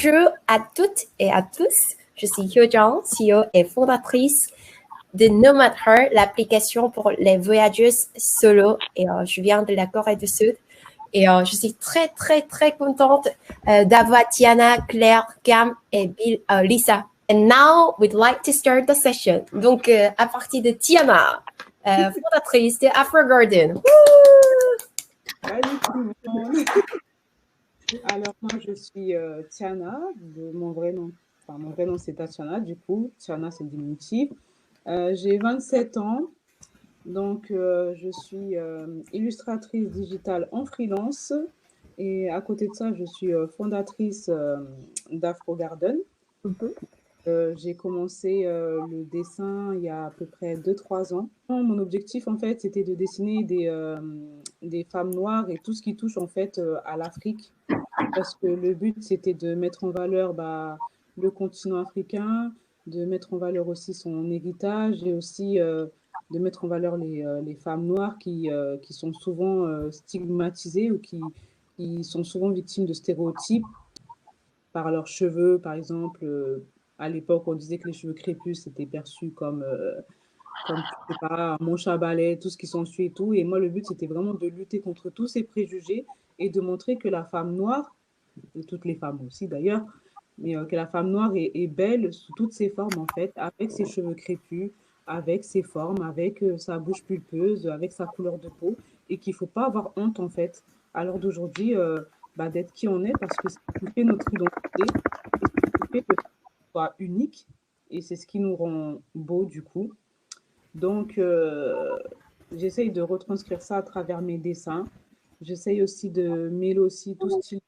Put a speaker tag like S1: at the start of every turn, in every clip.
S1: Bonjour à toutes et à tous. Je suis Hyojung, CEO et fondatrice de Nomad Her, l'application pour les voyageuses solo. Et je viens de la Corée du Sud. Et je suis très, très, très contente d'avoir Tiana, Claire, Cam et Lisa. And now we'd like to start the session. Donc, à partir de Tiana, fondatrice de Afro Garden.
S2: Salut tout le monde. Alors, moi, je suis Tiana, de mon vrai nom. Enfin, mon vrai nom, c'est Tatiana, du coup. Tiana, c'est le diminutif. J'ai 27 ans. Donc, je suis illustratrice digitale en freelance. Et à côté de ça, je suis fondatrice d'Afro Garden. J'ai commencé le dessin il y a à peu près 2-3 ans. Mon objectif, en fait, c'était de dessiner des femmes noires et tout ce qui touche, en fait, à l'Afrique. Parce que le but, c'était de mettre en valeur le continent africain, de mettre en valeur aussi son héritage et aussi de mettre en valeur les femmes noires qui sont souvent stigmatisées ou qui sont souvent victimes de stéréotypes par leurs cheveux, par exemple. À l'époque, on disait que les cheveux crépus, c'était perçu comme je sais pas, un manche à balai, tout ce qui s'ensuit et tout. Et moi, le but, c'était vraiment de lutter contre tous ces préjugés et de montrer que la femme noire, et toutes les femmes aussi d'ailleurs, mais que la femme noire est belle sous toutes ses formes, en fait, avec ses cheveux crépus, avec ses formes, avec sa bouche pulpeuse, avec sa couleur de peau, et qu'il ne faut pas avoir honte, en fait, à l'heure d'aujourd'hui, d'être qui on est, parce que c'est ce qui fait notre identité, et c'est ce qui fait que soit unique, et c'est ce qui nous rend beau, du coup. Donc, j'essaye de retranscrire ça à travers mes dessins. J'essaye aussi de mêler aussi tout style,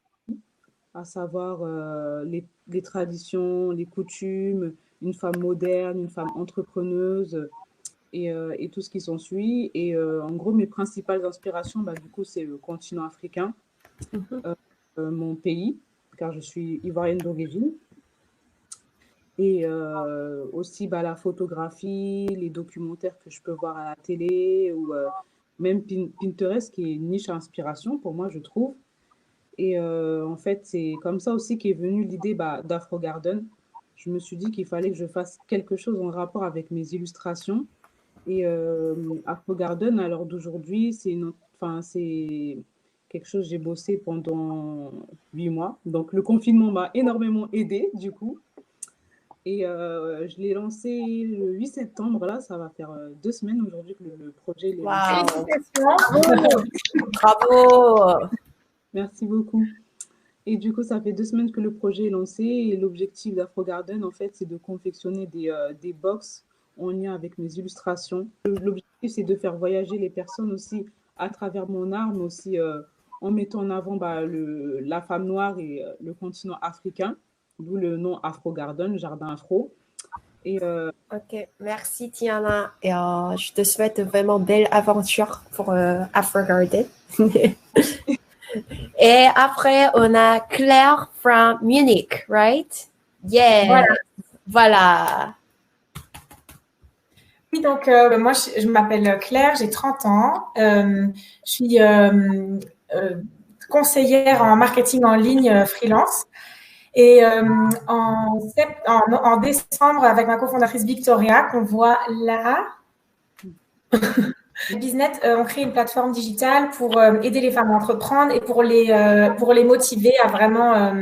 S2: à savoir les traditions, les coutumes, une femme moderne, une femme entrepreneuse et tout ce qui s'ensuit. Et en gros, mes principales inspirations, du coup, c'est le continent africain, mon pays, car je suis ivoirienne d'origine. Et aussi la photographie, les documentaires que je peux voir à la télé, ou même Pinterest, qui est une niche à inspiration pour moi, je trouve. Et en fait, c'est comme ça aussi qu'est venue l'idée d'Afro Garden. Je me suis dit qu'il fallait que je fasse quelque chose en rapport avec mes illustrations. Et Afro Garden, à l'heure d'aujourd'hui, c'est quelque chose que j'ai bossé pendant 8 mois. Donc, le confinement m'a énormément aidée, du coup. Et je l'ai lancé le 8 septembre. Là, ça va faire 2 semaines aujourd'hui que le projet est lancé.
S1: Bravo.
S2: Merci beaucoup. Et du coup, ça fait 2 semaines que le projet est lancé. Et l'objectif d'Afro Garden, en fait, c'est de confectionner des box en lien avec mes illustrations. L'objectif, c'est de faire voyager les personnes aussi à travers mon art, mais aussi en mettant en avant la femme noire et le continent africain, d'où le nom Afro Garden, jardin afro. Et
S1: Ok, merci Tiana. Et je te souhaite vraiment belle aventure pour Afro Garden. Et après, on a Claire from Munich, right? Yeah. Voilà.
S3: Oui, donc moi, je m'appelle Claire, j'ai 30 ans. Je suis conseillère en marketing en ligne freelance. Et en décembre, avec ma cofondatrice Victoria, qu'on voit là, Biznet, on crée une plateforme digitale pour aider les femmes à entreprendre et pour les motiver à vraiment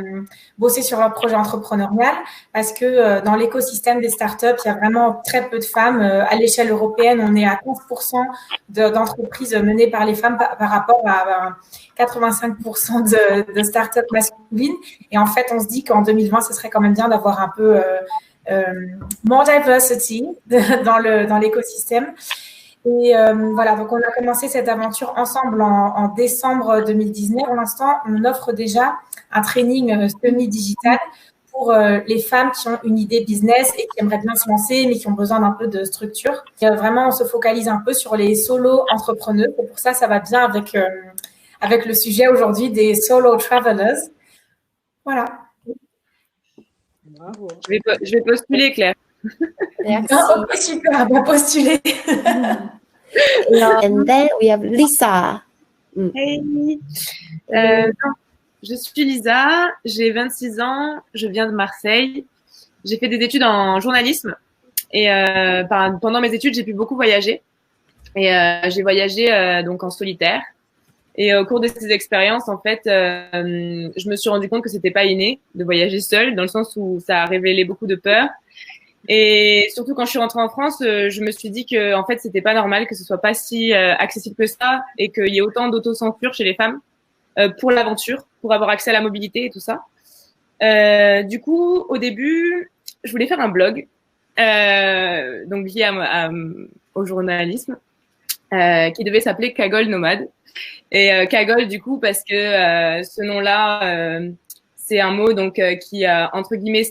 S3: bosser sur leur projet entrepreneurial, parce que dans l'écosystème des startups, il y a vraiment très peu de femmes. À l'échelle européenne, on est à 15% d'entreprises menées par les femmes par rapport à 85% de startups masculines. Et en fait, on se dit qu'en 2020, ce serait quand même bien d'avoir un peu more diversity dans l'écosystème. Et voilà, donc on a commencé cette aventure ensemble en décembre 2019. Pour l'instant, on offre déjà un training semi-digital pour les femmes qui ont une idée business et qui aimeraient bien se lancer, mais qui ont besoin d'un peu de structure. Et vraiment, on se focalise un peu sur les solo entrepreneurs. Et pour ça, ça va bien avec le sujet aujourd'hui des solo travelers. Voilà.
S2: Bravo.
S4: Je vais postuler, Claire.
S1: Merci.
S3: Ok, super, bien postulé.
S1: And then we have Lisa.
S4: Hey. je suis Lisa, j'ai 26 ans, je viens de Marseille. J'ai fait des études en journalisme et pendant mes études, j'ai pu beaucoup voyager. Et j'ai voyagé donc en solitaire. Et au cours de ces expériences, en fait, je me suis rendu compte que c'était pas inné de voyager seule, dans le sens où ça a révélé beaucoup de peur. Et surtout quand je suis rentrée en France, je me suis dit que en fait, c'était pas normal que ce soit pas si accessible que ça et qu'il y ait autant d'autocensure chez les femmes pour l'aventure, pour avoir accès à la mobilité et tout ça. Du coup, au début, je voulais faire un blog, donc lié au journalisme, qui devait s'appeler Cagole Nomade. Et Cagole, du coup, parce que ce nom-là, c'est un mot donc qui entre guillemets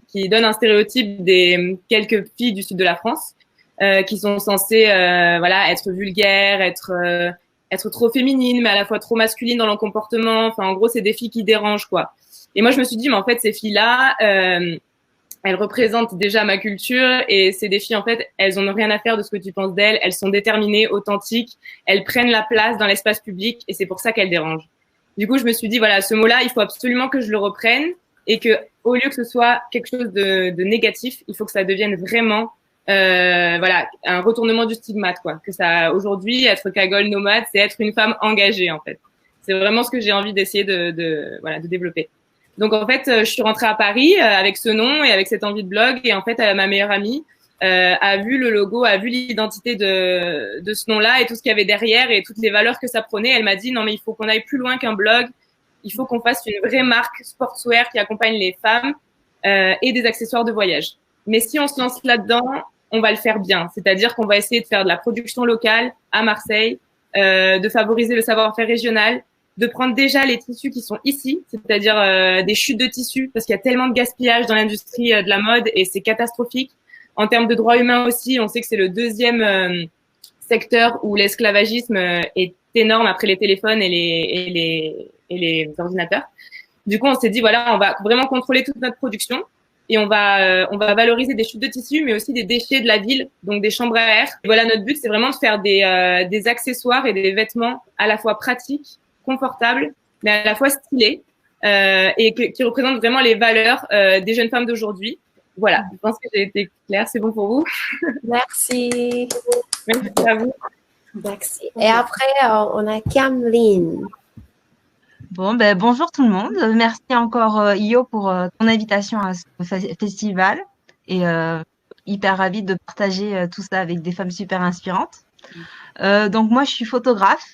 S4: qui donne un stéréotype des quelques filles du sud de la France qui sont censées voilà être vulgaires, être trop féminines, mais à la fois trop masculines dans leur comportement. Enfin, en gros, c'est des filles qui dérangent, quoi. Et moi, je me suis dit, mais en fait, ces filles-là, elles représentent déjà ma culture et c'est des filles, en fait, elles ont rien à faire de ce que tu penses d'elles. Elles sont déterminées, authentiques, elles prennent la place dans l'espace public et c'est pour ça qu'elles dérangent. Du coup, je me suis dit, voilà, ce mot-là, il faut absolument que je le reprenne et que, au lieu que ce soit quelque chose de négatif, il faut que ça devienne vraiment, voilà, un retournement du stigmate, quoi. Que ça, aujourd'hui, être cagole nomade, c'est être une femme engagée, en fait. C'est vraiment ce que j'ai envie d'essayer voilà, de développer. Donc en fait, je suis rentrée à Paris avec ce nom et avec cette envie de blog. Et en fait, ma meilleure amie a vu le logo, a vu l'identité de ce nom-là et tout ce qu'il y avait derrière et toutes les valeurs que ça prenait. Elle m'a dit non mais il faut qu'on aille plus loin qu'un blog. Il faut qu'on fasse une vraie marque sportswear qui accompagne les femmes et des accessoires de voyage. Mais si on se lance là-dedans, on va le faire bien. C'est-à-dire qu'on va essayer de faire de la production locale à Marseille, de favoriser le savoir-faire régional, de prendre déjà les tissus qui sont ici, c'est-à-dire des chutes de tissus, parce qu'il y a tellement de gaspillage dans l'industrie de la mode et c'est catastrophique. En termes de droits humains aussi, on sait que c'est le deuxième secteur où l'esclavagisme est énorme après les téléphones et les ordinateurs. Du coup, on s'est dit, voilà, on va vraiment contrôler toute notre production et on va valoriser des chutes de tissus, mais aussi des déchets de la ville, donc des chambres à air. Et voilà, notre but, c'est vraiment de faire des accessoires et des vêtements à la fois pratiques, confortable, mais à la fois stylé et qui représente vraiment les valeurs des jeunes femmes d'aujourd'hui. Voilà, je pense que j'ai été claire. C'est bon pour vous?
S1: Merci.
S4: Merci à vous.
S1: Merci. Et après, on a Cameline.
S5: Bon, ben, bonjour tout le monde. Merci encore, Io, pour ton invitation à ce festival. Et hyper ravie de partager tout ça avec des femmes super inspirantes. Donc, moi, je suis photographe.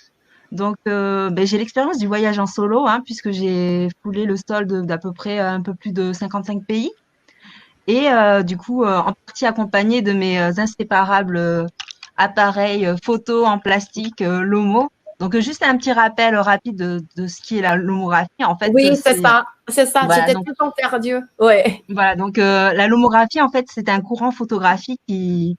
S5: Donc, j'ai l'expérience du voyage en solo, hein, puisque j'ai foulé le sol d'à peu près un peu plus de 55 pays. Et du coup, en partie accompagnée de mes inséparables appareils photo en plastique Lomo. Donc, juste un petit rappel rapide de ce qui est la lomographie. En fait,
S1: oui, c'est ça. Voilà, j'étais tout le temps perdue. Ouais.
S5: Voilà, donc la lomographie, en fait, c'est un courant photographique qui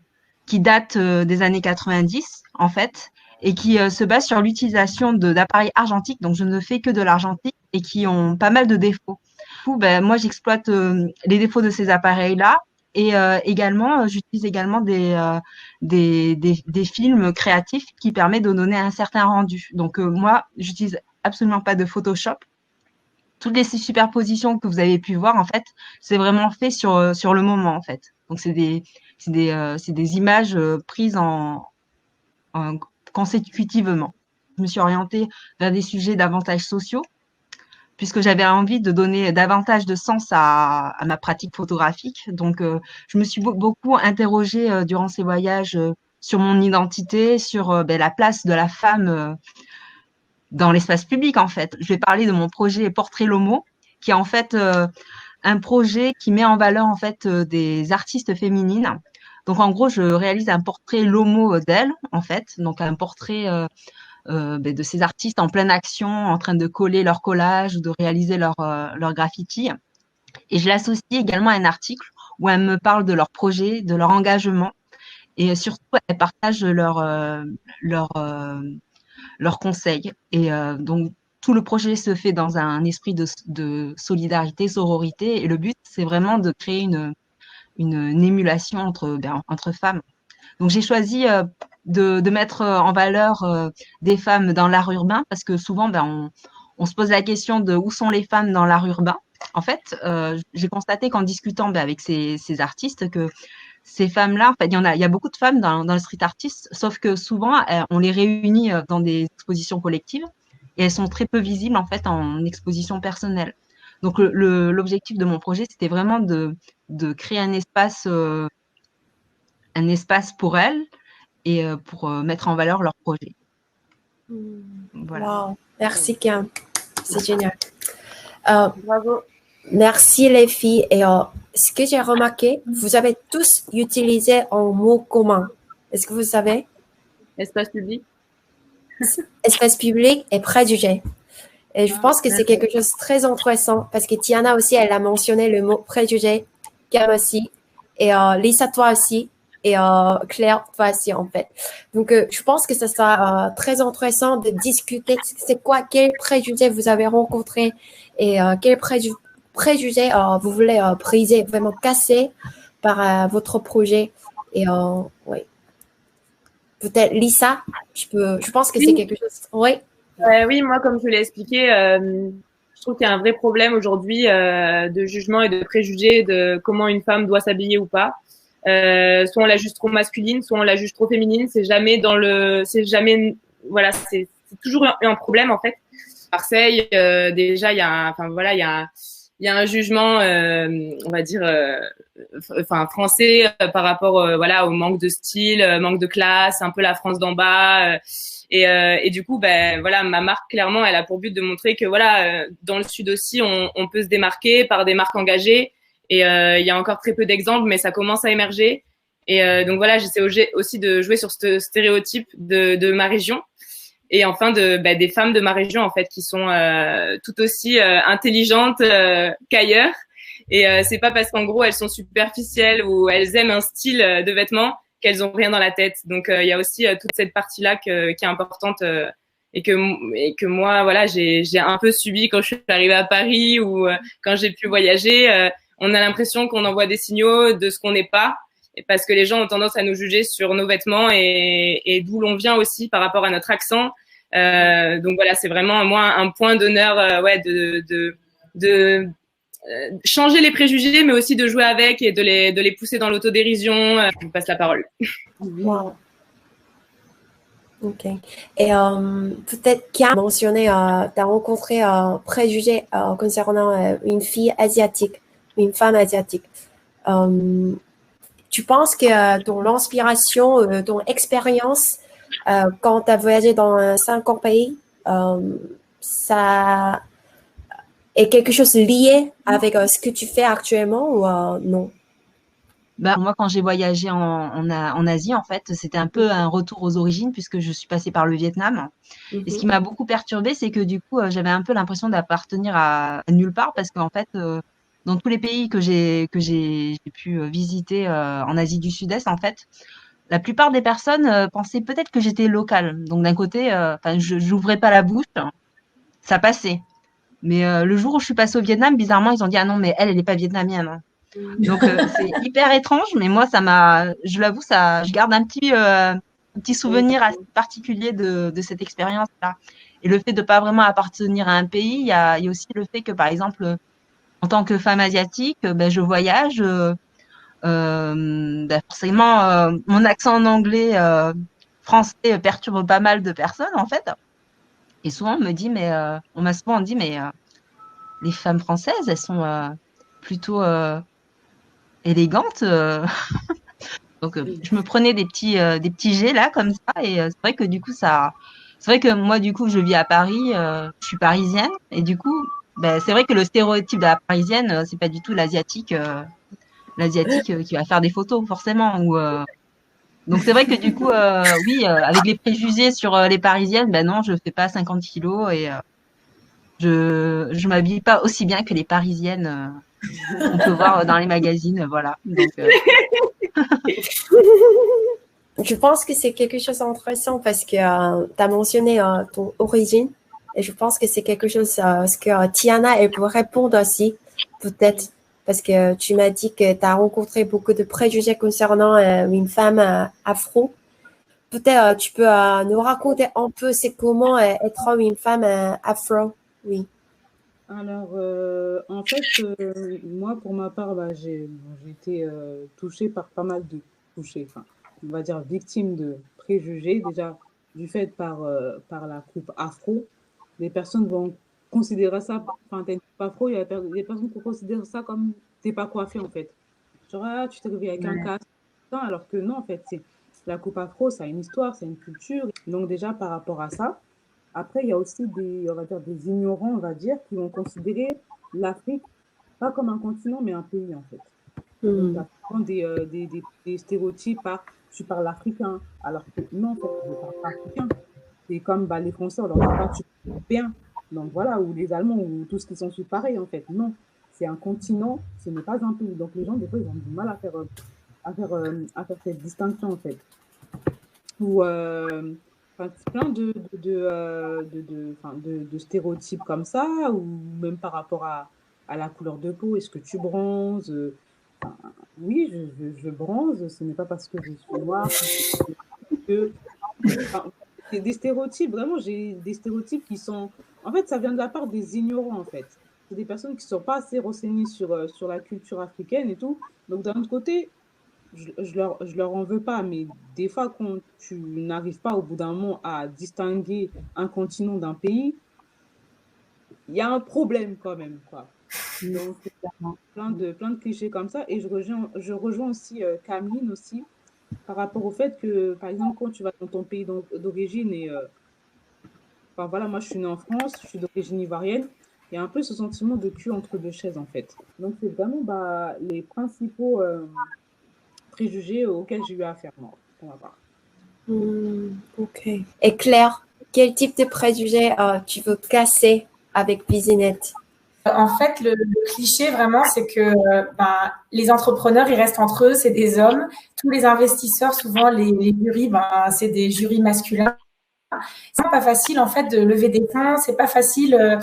S5: date des années 90, en fait, et qui se base sur l'utilisation d'appareils argentiques. Donc, je ne fais que de l'argentique et qui ont pas mal de défauts. Du coup, moi, j'exploite les défauts de ces appareils-là et également, j'utilise également des films créatifs qui permettent de donner un certain rendu. Donc, moi, j'utilise absolument pas de Photoshop. Toutes les superpositions que vous avez pu voir, en fait, c'est vraiment fait sur le moment, en fait. Donc, c'est des images prises consécutivement. Je me suis orientée vers des sujets davantage sociaux, puisque j'avais envie de donner davantage de sens à ma pratique photographique. Donc, je me suis beaucoup interrogée durant ces voyages sur mon identité, sur la place de la femme dans l'espace public, en fait. Je vais parler de mon projet Portrait Lomo, qui est en fait un projet qui met en valeur en fait des artistes féminines. Donc, en gros, je réalise un portrait Lomo d'elles, en fait. Donc, un portrait de ces artistes en pleine action, en train de coller leur collage ou de réaliser leur graffiti. Et je l'associe également à un article où elles me parlent de leur projet, de leur engagement. Et surtout, elles partagent leurs conseils. Et donc, tout le projet se fait dans un esprit de solidarité, sororité. Et le but, c'est vraiment de créer une émulation entre femmes. Donc, j'ai choisi de mettre en valeur des femmes dans l'art urbain, parce que souvent, on se pose la question de où sont les femmes dans l'art urbain. En fait, j'ai constaté qu'en discutant avec ces artistes que ces femmes-là, en fait, il y a beaucoup de femmes dans le street artist, sauf que souvent, on les réunit dans des expositions collectives et elles sont très peu visibles en fait en exposition personnelle. Donc l'objectif de mon projet, c'était vraiment de créer un espace pour elles et pour mettre en valeur leur projet.
S1: Voilà. Wow. Merci Kim, c'est génial.
S4: Bravo.
S1: Merci les filles. Et ce que j'ai remarqué, vous avez tous utilisé un mot commun. Est-ce que vous savez?
S4: Espace public.
S1: Espace public et préjugés. Et je pense que c'est quelque chose de très intéressant parce que Tiana aussi, elle a mentionné le mot préjugé, Cam aussi, et Lisa, toi aussi, et Claire, toi aussi, en fait. Donc, je pense que ça sera très intéressant de discuter c'est quoi, quels préjugés vous avez rencontrés et quels préjugés vous voulez briser, vraiment casser par votre projet. Et oui. Peut-être Lisa, je pense que c'est quelque chose. Oui.
S4: Oui, moi, comme je l'ai expliqué, je trouve qu'il y a un vrai problème aujourd'hui de jugement et de préjugés de comment une femme doit s'habiller ou pas. Soit on la juge trop masculine, soit on la juge trop féminine. C'est jamais voilà, c'est toujours un problème en fait. Marseille, déjà, il y a un jugement, on va dire, français par rapport, voilà, au manque de style, manque de classe, un peu la France d'en bas. Et du coup, voilà, ma marque, clairement, elle a pour but de montrer que, voilà, dans le Sud aussi, on peut se démarquer par des marques engagées. Et il y a encore très peu d'exemples, mais ça commence à émerger. Et donc voilà, j'essaie aussi de jouer sur ce stéréotype de ma région. Et enfin, des femmes de ma région, en fait, qui sont tout aussi intelligentes qu'ailleurs. Et c'est pas parce qu'en gros, elles sont superficielles ou elles aiment un style de vêtements qu'elles ont rien dans la tête. Donc il y a aussi toute cette partie-là qui est importante et que moi, voilà, j'ai un peu subi quand je suis arrivée à Paris ou quand j'ai pu voyager. On a l'impression qu'on envoie des signaux de ce qu'on n'est pas, parce que les gens ont tendance à nous juger sur nos vêtements et d'où l'on vient aussi par rapport à notre accent. Donc voilà, c'est vraiment moi un point d'honneur, ouais, de changer les préjugés, mais aussi de jouer avec et de les pousser dans l'autodérision. Je vous passe la parole.
S1: Wow. Ok. Et peut-être qui a mentionné, tu as rencontré un préjugé concernant une fille asiatique, une femme asiatique. Tu penses que ton inspiration, ton expérience, quand tu as voyagé dans 50 pays, ça est quelque chose lié avec ce que tu fais actuellement ou non?
S5: Moi, quand j'ai voyagé en Asie, en fait, c'était un peu un retour aux origines puisque je suis passée par le Vietnam. Et ce qui m'a beaucoup perturbée, c'est que du coup, j'avais un peu l'impression d'appartenir à nulle part parce qu'en fait, dans tous les pays que j'ai pu visiter en Asie du Sud-Est, en fait, la plupart des personnes pensaient peut-être que j'étais locale. Donc d'un côté, je n'ouvrais pas la bouche, ça passait. Mais le jour où je suis passée au Vietnam, bizarrement, ils ont dit ah non, mais elle n'est pas vietnamienne. Hein. Donc c'est hyper étrange, mais moi je l'avoue, je garde un petit souvenir assez particulier de cette expérience-là. Et le fait de pas vraiment appartenir à un pays, il y a aussi le fait que par exemple, en tant que femme asiatique, je voyage. Forcément, mon accent en anglais, français perturbe pas mal de personnes en fait. Et souvent on m'a souvent dit mais les femmes françaises, elles sont plutôt élégante. Donc, je me prenais des petits jets là comme ça, et c'est vrai que du coup c'est vrai que moi du coup je vis à Paris, je suis parisienne, et du coup, c'est vrai que le stéréotype de la parisienne, c'est pas du tout l'asiatique qui va faire des photos forcément. Donc c'est vrai que du coup, oui, avec les préjugés sur les parisiennes, non, je fais pas 50 kilos et je m'habille pas aussi bien que les parisiennes. On peut voir dans les magazines, voilà. Donc,
S1: Je pense que c'est quelque chose d'intéressant parce que tu as mentionné ton origine et je pense que c'est quelque chose ce que Tiana elle peut répondre aussi, peut-être, parce que tu m'as dit que tu as rencontré beaucoup de préjugés concernant une femme afro. peut-être tu peux nous raconter un peu c'est comment être une femme afro. Oui.
S2: Alors, en fait, moi, pour ma part, bah, j'ai été touchée par pas mal de touchées, enfin, on va dire victime de préjugés, déjà du fait par la coupe afro. Les personnes vont considérer ça, enfin, t'as une coupe afro, il y a des personnes qui considèrent ça comme t'es pas coiffée, en fait. Genre, ah, tu t'es réveillée avec un casque, alors que non, en fait, c'est la coupe afro, ça a une histoire, c'est une culture. Donc, déjà, par rapport à ça, après, il y a aussi on va dire, des ignorants, on va dire, qui vont considérer l'Afrique pas comme un continent, mais un pays, en fait. Donc, il y a souvent des stéréotypes tu parles africain, alors que non, en fait, je ne parle pas africain. C'est comme bah, les Français, on leur dit pas tu parles bien. Donc voilà, ou les Allemands, ou tout ce qui sont pareil, en fait. Non, c'est un continent, ce n'est pas un pays. Donc les gens, des fois, ils ont du mal à faire cette distinction, en fait. Ou enfin, plein de stéréotypes comme ça, ou même par rapport à la couleur de peau. Est-ce que tu bronzes? Enfin, oui, je bronze, ce n'est pas parce que je suis noire que... Enfin, c'est des stéréotypes, vraiment, j'ai des stéréotypes qui sont... En fait, ça vient de la part des ignorants, en fait. C'est des personnes qui ne sont pas assez renseignées sur la culture africaine et tout. Donc, d'un autre côté, je leur en veux pas, mais des fois, quand tu n'arrives pas au bout d'un moment à distinguer un continent d'un pays, il y a un problème quand même, quoi. Donc, plein de clichés comme ça. Et je rejoins aussi Cameline aussi par rapport au fait que, par exemple, quand tu vas dans ton pays d'origine et, enfin voilà, moi je suis née en France, je suis d'origine ivoirienne, il y a un peu ce sentiment de cul entre deux chaises en fait. Donc, c'est vraiment bah, les principaux préjugés auxquels j'ai eu affaire, moi, pour ma part.
S1: Ok. Et Claire, quel type de préjugés tu veux casser avec Business?
S3: En fait, le cliché vraiment, c'est que les entrepreneurs, ils restent entre eux, c'est des hommes. Tous les investisseurs, souvent les jurys, c'est des jurys masculins. C'est pas facile en fait de lever des fonds, c'est pas facile.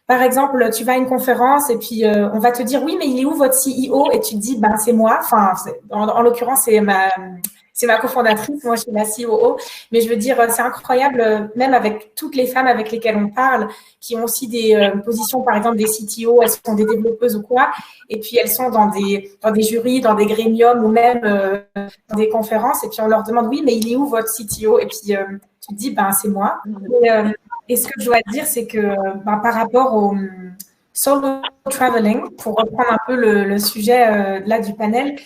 S3: Par exemple, tu vas à une conférence et puis on va te dire oui, mais il est où votre CEO? Et tu te dis c'est moi. Enfin, en l'occurrence, c'est ma cofondatrice, moi je suis la COO. Mais je veux dire, c'est incroyable, même avec toutes les femmes avec lesquelles on parle, qui ont aussi des positions, par exemple des CTO, elles sont des développeuses ou quoi, et puis elles sont dans des jurys, dans des grémiums ou même dans des conférences, et puis on leur demande oui, mais il est où votre CTO? Et puis tu te dis c'est moi. Et ce que je dois dire, c'est que par rapport au solo traveling, pour reprendre un peu le sujet là du panel,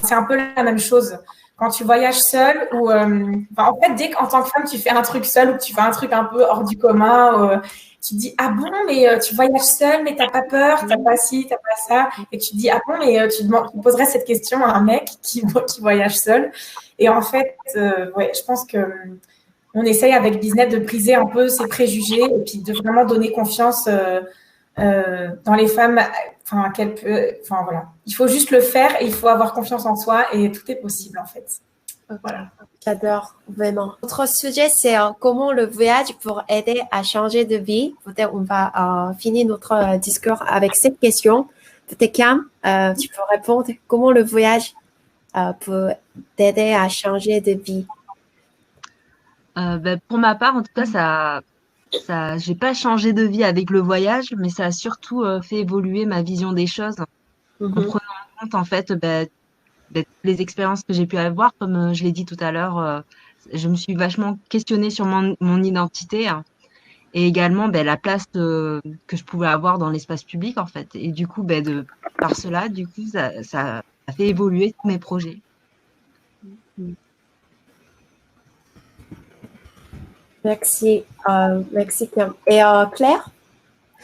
S3: c'est un peu la même chose. Quand tu voyages seul ou en fait, dès qu'en tant que femme, tu fais un truc seul ou que tu fais un truc un peu hors du commun, tu te dis ah bon, mais tu voyages seul, mais t'as pas peur, t'as pas ci, t'as pas ça, et tu te dis ah bon, mais tu poserais cette question à un mec qui voyage seul. Et en fait, je pense que on essaye avec Business de briser un peu ces préjugés et puis de vraiment donner confiance dans les femmes. Voilà. Il faut juste le faire et il faut avoir confiance en soi et tout est possible en fait. Voilà.
S1: J'adore, vraiment. Notre sujet, c'est comment le voyage pour aider à changer de vie. Peut-être on va finir notre discours avec cette question. Peut-être Cam, tu peux répondre. Comment le voyage peut t'aider à changer de vie?
S5: Pour ma part, en tout cas, j'ai pas changé de vie avec le voyage, mais ça a surtout fait évoluer ma vision des choses en prenant en compte en fait les expériences que j'ai pu avoir. Comme je l'ai dit tout à l'heure, je me suis vachement questionnée sur mon identité et également la place que je pouvais avoir dans l'espace public en fait. Et du coup, par cela, du coup, ça a fait évoluer tous mes projets.
S1: Merci, merci Cam. Et Claire,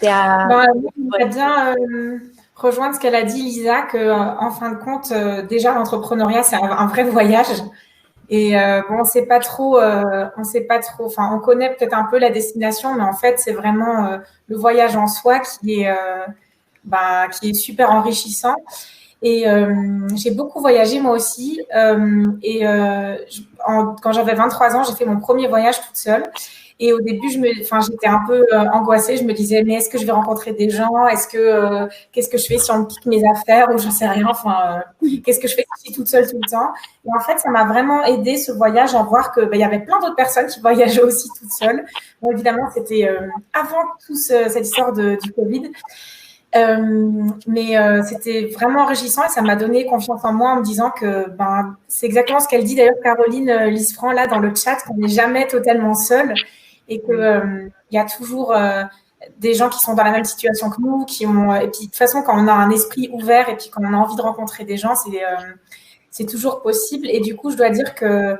S3: j'aimerais bien rejoindre ce qu'elle a dit, Lisa, que en fin de compte, déjà l'entrepreneuriat c'est un vrai voyage. Et on sait pas trop. Enfin, on connaît peut-être un peu la destination, mais en fait, c'est vraiment le voyage en soi qui est super enrichissant. Et j'ai beaucoup voyagé moi aussi. Quand j'avais 23 ans, j'ai fait mon premier voyage toute seule. Et au début, j'étais un peu angoissée. Je me disais, mais est-ce que je vais rencontrer des gens? Qu'est-ce que je fais si on me pique mes affaires ou j'en sais rien? Qu'est-ce que je fais si je suis toute seule tout le temps? Et en fait, ça m'a vraiment aidé ce voyage à voir que il y avait plein d'autres personnes qui voyageaient aussi toutes seules. Bon, évidemment, c'était avant cette histoire du Covid. Mais c'était vraiment enrichissant et ça m'a donné confiance en moi en me disant que c'est exactement ce qu'elle dit d'ailleurs Caroline Lisfranc là dans le chat, qu'on n'est jamais totalement seul et que il y a toujours des gens qui sont dans la même situation que nous, et puis de toute façon quand on a un esprit ouvert et puis quand on a envie de rencontrer des gens, c'est toujours possible. Et du coup je dois dire que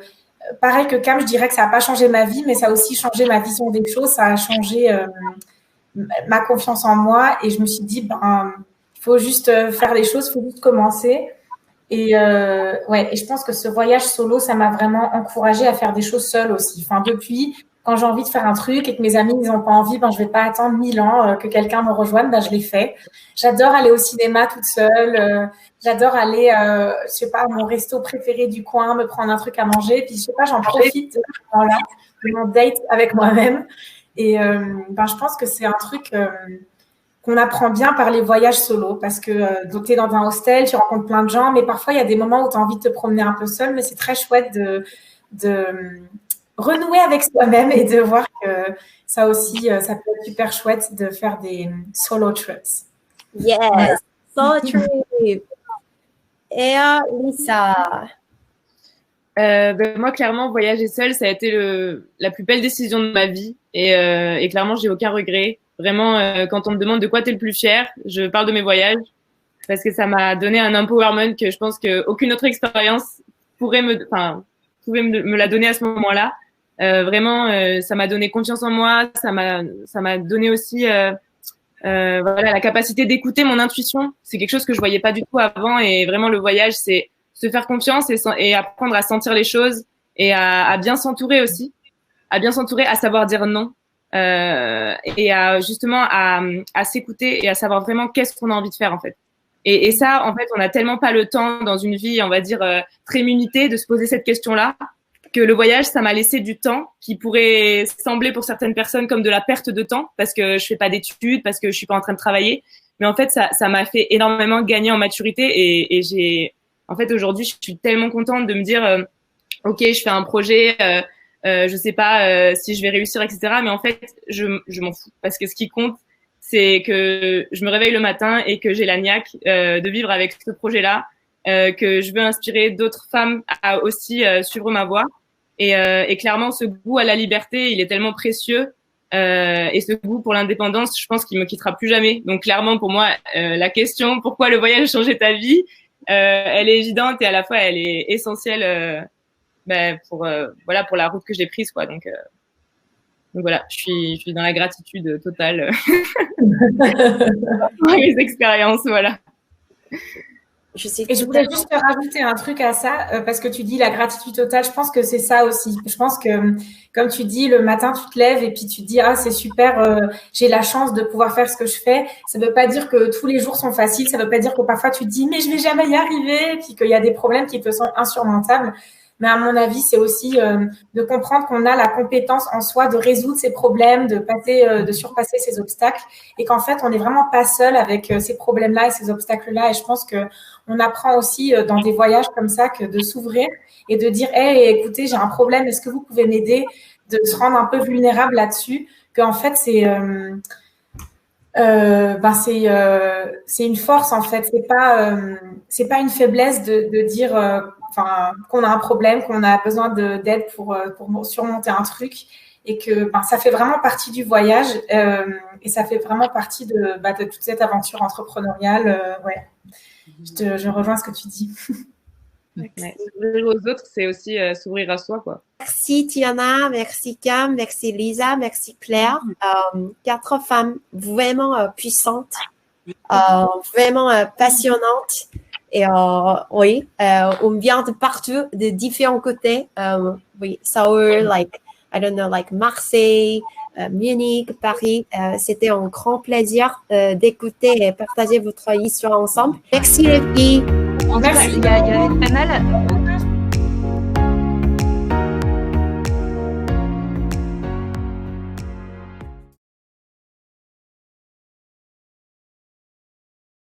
S3: pareil que Cam, je dirais que ça n'a pas changé ma vie, mais ça a aussi changé ma vision des choses, ça a changé ma confiance en moi et je me suis dit il faut juste faire les choses, il faut juste commencer et et je pense que ce voyage solo ça m'a vraiment encouragée à faire des choses seule aussi. Depuis quand j'ai envie de faire un truc et que mes amis ils n'ont pas envie, je vais pas attendre 1000 ans que quelqu'un me rejoigne, je l'ai fait. J'adore aller au cinéma toute seule, j'adore aller à mon resto préféré du coin, me prendre un truc à manger, puis j'en profite de mon date avec moi-même. Et je pense que c'est un truc qu'on apprend bien par les voyages solo parce que tu es dans un hostel, tu rencontres plein de gens, mais parfois il y a des moments où tu as envie de te promener un peu seul, mais c'est très chouette de renouer avec soi-même et de voir que ça aussi, ça peut être super chouette de faire des solo trips.
S1: Yes, solo trip. Et Lisa?
S4: Moi, clairement, voyager seule, ça a été la plus belle décision de ma vie. Et clairement, j'ai aucun regret. Vraiment, quand on me demande de quoi t'es le plus fier, je parle de mes voyages parce que ça m'a donné un empowerment que je pense qu'aucune autre expérience pouvait me la donner à ce moment-là. Vraiment, ça m'a donné confiance en moi. Ça m'a donné aussi la capacité d'écouter mon intuition. C'est quelque chose que je voyais pas du tout avant. Et vraiment, le voyage, c'est se faire confiance et apprendre à sentir les choses et à bien s'entourer aussi, à savoir dire non et justement à s'écouter et à savoir vraiment qu'est-ce qu'on a envie de faire en fait. Et ça, en fait, on n'a tellement pas le temps dans une vie, on va dire, très minutée de se poser cette question-là, que le voyage, ça m'a laissé du temps qui pourrait sembler pour certaines personnes comme de la perte de temps parce que je fais pas d'études, parce que je suis pas en train de travailler. Mais en fait, ça m'a fait énormément gagner en maturité et en fait, aujourd'hui, je suis tellement contente de me dire, OK, je fais un projet, je sais pas si je vais réussir, etc. Mais en fait, je m'en fous. Parce que ce qui compte, c'est que je me réveille le matin et que j'ai la niaque de vivre avec ce projet-là, que je veux inspirer d'autres femmes à aussi suivre ma voie. Et clairement, ce goût à la liberté, il est tellement précieux. Et ce goût pour l'indépendance, je pense qu'il me quittera plus jamais. Donc clairement, pour moi, la question, pourquoi le voyage a changé ta vie, elle est évidente et à la fois elle est essentielle pour la route que j'ai prise quoi. Donc voilà, je suis dans la gratitude totale pour mes expériences, voilà.
S3: Je voulais juste rajouter un truc à ça, parce que tu dis la gratitude totale, je pense que c'est ça aussi. Je pense que, comme tu dis, le matin, tu te lèves et puis tu te dis « Ah, c'est super, j'ai la chance de pouvoir faire ce que je fais ». Ça ne veut pas dire que tous les jours sont faciles, ça ne veut pas dire que parfois tu te dis « Mais je ne vais jamais y arriver » et puis qu'il y a des problèmes qui te sont insurmontables. Mais à mon avis, c'est aussi de comprendre qu'on a la compétence en soi de résoudre ces problèmes, de surpasser ces obstacles et qu'en fait, on n'est vraiment pas seul avec ces problèmes-là et ces obstacles-là. Et je pense que on apprend aussi dans des voyages comme ça que de s'ouvrir et de dire « Hey, écoutez, j'ai un problème, est-ce que vous pouvez m'aider ?» De se rendre un peu vulnérable là-dessus, qu'en fait, c'est une force en fait. C'est pas une faiblesse de dire qu'on a un problème, qu'on a besoin d'aide pour surmonter un truc et que ça fait vraiment partie du voyage et ça fait vraiment partie de toute cette aventure entrepreneuriale. Je rejoins ce que tu dis.
S4: S'ouvrir aux autres, c'est aussi s'ouvrir à soi, quoi.
S1: Merci Tiana, merci Cam, merci Lisa, merci Claire. 4 femmes vraiment puissantes, vraiment passionnantes. Et oui, on vient de partout, de différents côtés. Oui, Seoul, like I don't know, like Marseille, Munich, Paris. C'était un grand plaisir d'écouter et partager votre histoire ensemble. Merci les filles.
S5: En tout cas, il y a une panel